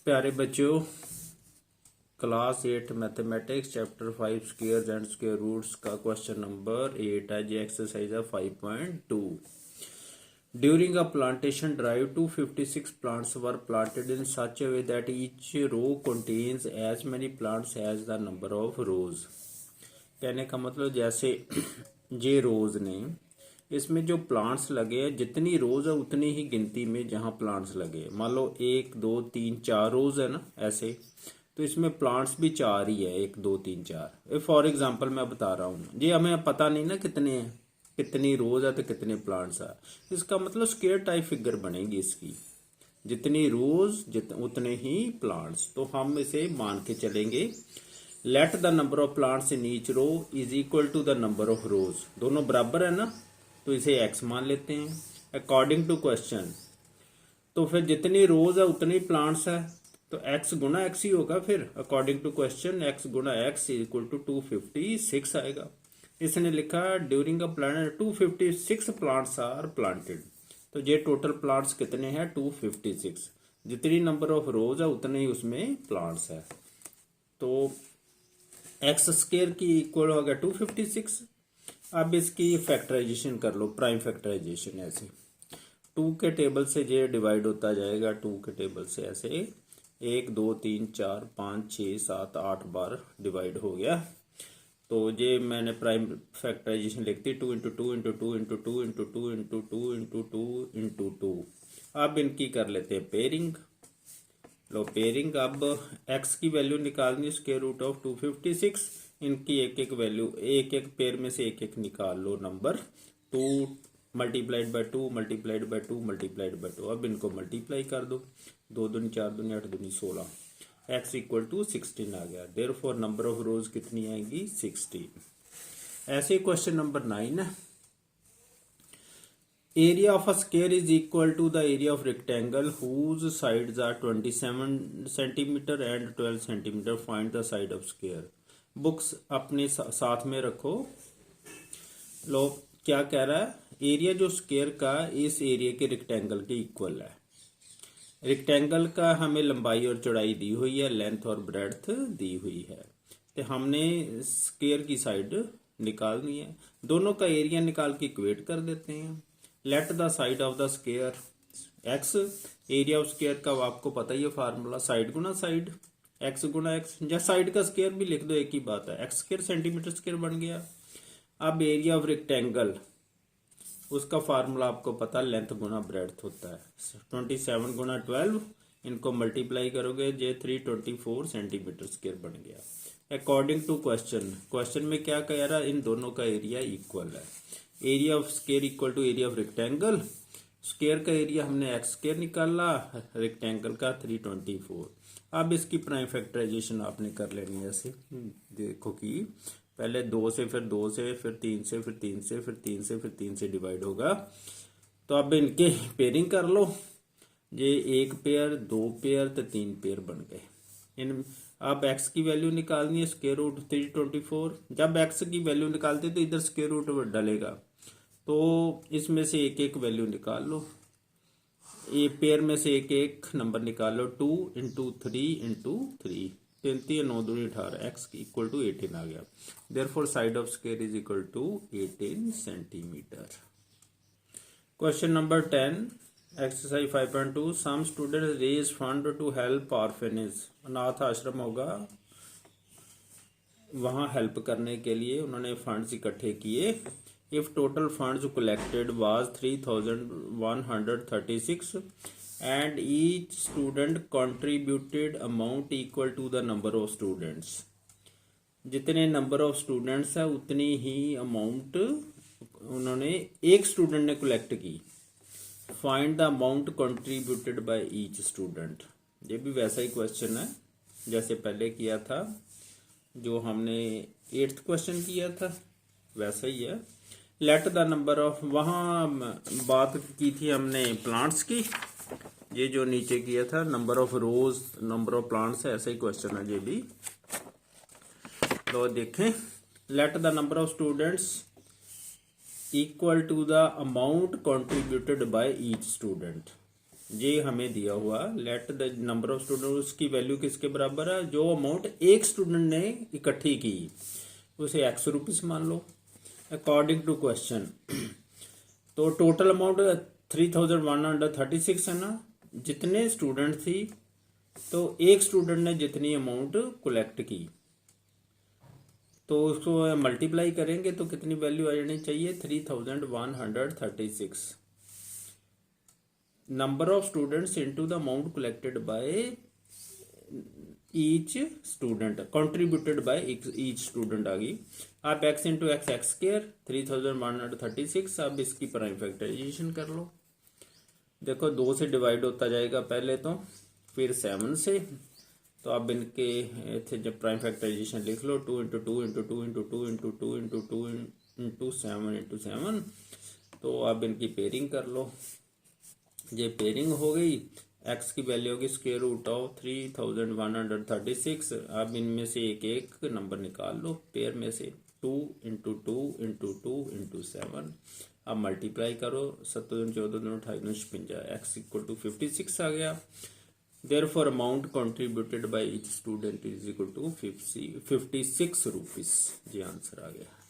प्यारे बच्चों, class 8 mathematics chapter 5 squares and square roots का क्वेश्चन नंबर 8 है जी। एक्सरसाइज है 5.2। During a plantation drive 256 plants were planted in such a way that each row contains as many plants as the number of rows. कहने का मतलब जैसे ये रोज ने इसमें जो प्लांट्स लगे हैं, जितनी रोज है उतनी ही गिनती में जहां प्लांट्स लगे। मान लो 1 2 3 4 रोज है ना, ऐसे तो इसमें प्लांट्स भी 4 ही है, 1 2 3 4। फॉर एग्जांपल मैं बता रहा हूँ जी, हमें पता नहीं ना कितने हैं, कितनी रोज है तो कितने प्लांट्स है। इसका मतलब स्क्वायर टाइप फिगर बनेगी इसकी, जितनी रोज उतने ही प्लांट्स। तो हम इसे मान के चलेंगे, let the number of plants in each row is equal to the number of rows. दोनों बराबर है ना, तो इसे x मान लेते हैं अकॉर्डिंग टू क्वेश्चन। तो फिर जितनी रोज है उतनी प्लांट्स है, तो x गुना x ही होगा। फिर अकॉर्डिंग टू क्वेश्चन x गुना x इक्वल टू 256 आएगा। इसने लिखा during a plant 256 plants are planted. तो ये टोटल प्लांट्स कितने हैं? 256। जितनी नंबर ऑफ रोज है उतने ही उसमें प्लांट्स है। तो एक्स स्क्वायर की इक्वल हो गया 256। अब इसकी फैक्टराइजेशन कर लो, प्राइम फैक्टराइजेशन। ऐसे 2 के टेबल से ये डिवाइड होता जाएगा, 2 के टेबल से ऐसे 1 2 3 4 5 6 7 8 बार डिवाइड हो गया। तो ये मैंने प्राइम फैक्टराइजेशन लिख दी, 2 into 2 into 2 into 2 into 2 into 2 into 2 into 2। अब इनकी कर लेते हैं पेयरिंग। लो पेयरिंग। अब x की वैल्यू निकालनी, स्क्वायर रूट ऑफ 256। इनकी एक एक वैल्यू, एक एक पेयर में से एक एक निकाल लो number. 2 multiplied by 2 multiplied by 2 multiplied by 2। अब इनको मल्टीप्लाई कर दो, 2 दूनी 4 दूनी 8 दूनी 16। x इक्वल टू 16 आ गया। देयरफॉर नंबर ऑफ रोज कितनी आएगी? 16। ऐसे क्वेश्चन नंबर 9 है। Area of a square is equal to the area of rectangle whose sides are 27 centimeter and 12 centimeter. Find the side of square. Books अपने साथ में रखो। लो क्या कह रहा है, एरिया जो स्क्वायर का इस एरिया के रेक्टेंगल के इक्वल है। रेक्टेंगल का हमें लंबाई और चौड़ाई दी हुई है, लेंथ और ब्रेड्थ दी हुई है। तो हमने स्क्वायर की साइड निकालनी है। दोनों का एरिया निकाल के इक्वेट कर देते हैं। Let the side of the square x, area of square का आपको पता ही है फार्मूला, साइड गुना साइड, x गुना x। या साइड का स्क्वायर भी लिख दो, एक ही बात है। x स्क्वायर सेंटीमीटर स्क्वायर बन गया। अब एरिया ऑफ रेक्टेंगल, उसका फार्मूला आपको पता, लेंथ गुना ब्रेड्थ होता है। 27 गुना 12, इनको मल्टीप्लाई करोगे जे 324 सेंटीमीटर स्क्वायर बन गया। अकॉर्डिंग टू क्वेश्चन, क्वेश्चन में क्या कह रहा है, इन दोनों का एरिया इक्वल है। Area of square equal to area of rectangle. Square का एरिया हमने x स्क्वायर निकाला, रेक्टेंगल का 324। अब इसकी प्राइम फैक्टराइजेशन आपने कर लेनी है। ऐसे देखो कि पहले 2 से, फिर 2 से, फिर 3 से, फिर 3 से, फिर 3 से, फिर 3 से डिवाइड होगा। तो अब इनके पेयरिंग कर लो। ये 1 पेयर, 2 पेयर तो 3 पेयर बन गए। इन अब x की वैल्यू निकालनी है, स्क्वायर रूट 324। जब x की वैल्यू निकालते तो इधर स्क्वायर रूट डलेगा, तो इसमें से एक एक वैल्यू निकाल लो। ये पेयर में से एक एक नंबर निकाल लो। 2 into 3 into 3, 3 9 2 18, x equal to 18 आ गया। Therefore side of square is equal to 18 centimetre. Question number 10, exercise 5.2। Some students raise fund to help orphanage. अनाथ आश्रम होगा, वहां हेल्प करने के लिए उन्होंने फंड्स इकट्ठे किए। If total funds collected was 3136 and each student contributed amount equal to the number of students. जितने नंबर ऑफ स्टूडेंट्स है उतनी ही अमाउंट उन्होंने, एक स्टूडेंट ने कलेक्ट की। Find the amount contributed by each student. ये भी वैसा ही क्वेश्चन है जैसे पहले किया था, जो हमने 8th क्वेश्चन किया था, वैसा ही है। लेट द नंबर ऑफ, वहाँ बात की थी हमने प्लांट्स की, ये जो नीचे किया था number of rows, number of plants है, ऐसा ही क्वेश्चन है ये भी। तो देखें, let the number of students equal to the amount contributed by each student. ये हमें दिया हुआ let the number of student, उसकी वैल्यू किसके बराबर है, जो अमाउंट एक स्टूडेंट ने इकट्ठी की उसे एक्स रुपीज मान लो अकॉर्डिंग टू क्वेश्चन। तो टोटल अमाउंट 3136 है ना, जितने स्टूडेंट थी तो एक स्टूडेंट ने जितनी अमाउंट कलेक्ट की तो उसको मल्टीप्लाई करेंगे तो कितनी वैल्यू आ जानी चाहिए 3136 number of students into the amount collected by each student contributed by each student आ गई। आप x into x x square 3136, अब इसकी प्राइम फैक्टराइजेशन कर लो। देखो 2 से डिवाइड होता जाएगा पहले तो, फिर 7 से, तो आप इनके थे जब प्राइम फैक्टराइजेशन लिख लो 2 into 2 into 2 into 2 into 2 into 2 into 7 into 7, तो आप इनकी पेयरिंग कर लो। ये पेयरिंग हो गई, x की वैल्यू होगी स्क्वायर रूट ऑफ 3136। अब इनमें से एक एक नंबर निकाल लो पेयर में से, 2 इंटू 2 इंटू 2 इंटू 7। अब मल्टीप्लाई करो, 7 दूनी 14 दूनी 28 दूनी 56, x इक्वल टू 56 आ गया। Therefore, amount contributed by each student is equal to 56 rupees। ये आंसर आ गया।